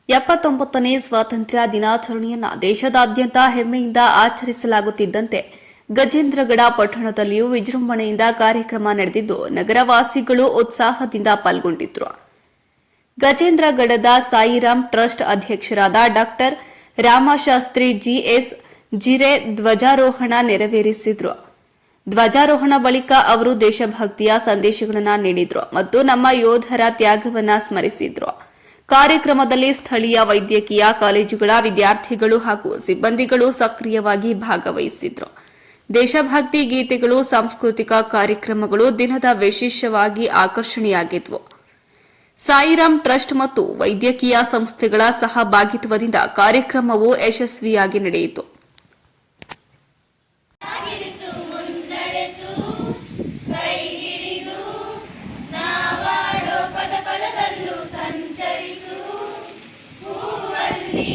79ನೇ ಸ್ವಾತಂತ್ರ್ಯ ದಿನಾಚರಣೆಯನ್ನು ದೇಶದಾದ್ಯಂತ ಹೆಮ್ಮೆಯಿಂದ ಆಚರಿಸಲಾಗುತ್ತಿದ್ದಂತೆ ಗಜೇಂದ್ರಗಡ ಪಟ್ಟಣದಲ್ಲಿಯೂ ವಿಜೃಂಭಣೆಯಿಂದ ಕಾರ್ಯಕ್ರಮ ನಡೆದಿದ್ದು ನಗರವಾಸಿಗಳು ಉತ್ಸಾಹದಿಂದ ಪಾಲ್ಗೊಂಡಿದ್ದರು. ಗಜೇಂದ್ರಗಡದ ಸಾಯಿರಾಮ್ ಟ್ರಸ್ಟ್ ಅಧ್ಯಕ್ಷರಾದ ಡಾ ರಾಮಶಾಸ್ತ್ರಿ ಜಿಎಸ್ ಜಿರೆ ಧ್ವಜಾರೋಹಣ ನೆರವೇರಿಸಿದರು. ಧ್ವಜಾರೋಹಣ ಬಳಿಕ ಅವರು ದೇಶಭಕ್ತಿಯ ಸಂದೇಶಗಳನ್ನು ನೀಡಿದರು ಮತ್ತು ನಮ್ಮ ಯೋಧರ ತ್ಯಾಗವನ್ನು ಸ್ಮರಿಸಿದರು. ಕಾರ್ಯಕ್ರಮದಲ್ಲಿ ಸ್ಥಳೀಯ ವೈದ್ಯಕೀಯ ಕಾಲೇಜುಗಳ ವಿದ್ಯಾರ್ಥಿಗಳು ಹಾಗೂ ಸಿಬ್ಬಂದಿಗಳು ಸಕ್ರಿಯವಾಗಿ ಭಾಗವಹಿಸಿದರು. ದೇಶಭಕ್ತಿ ಗೀತೆಗಳು, ಸಾಂಸ್ಕೃತಿಕ ಕಾರ್ಯಕ್ರಮಗಳು ದಿನದ ವಿಶೇಷವಾಗಿ ಆಕರ್ಷಣೆಯಾಗಿದ್ದವು. ಸಾಯಿರಾಮ್ ಟ್ರಸ್ಟ್ ಮತ್ತು ವೈದ್ಯಕೀಯ ಸಂಸ್ಥೆಗಳ ಸಹಭಾಗಿತ್ವದಿಂದ ಕಾರ್ಯಕ್ರಮವು ಯಶಸ್ವಿಯಾಗಿ ನಡೆಯಿತು. ಸಂಚರಿಸು ಹೂವಲ್ಲಿ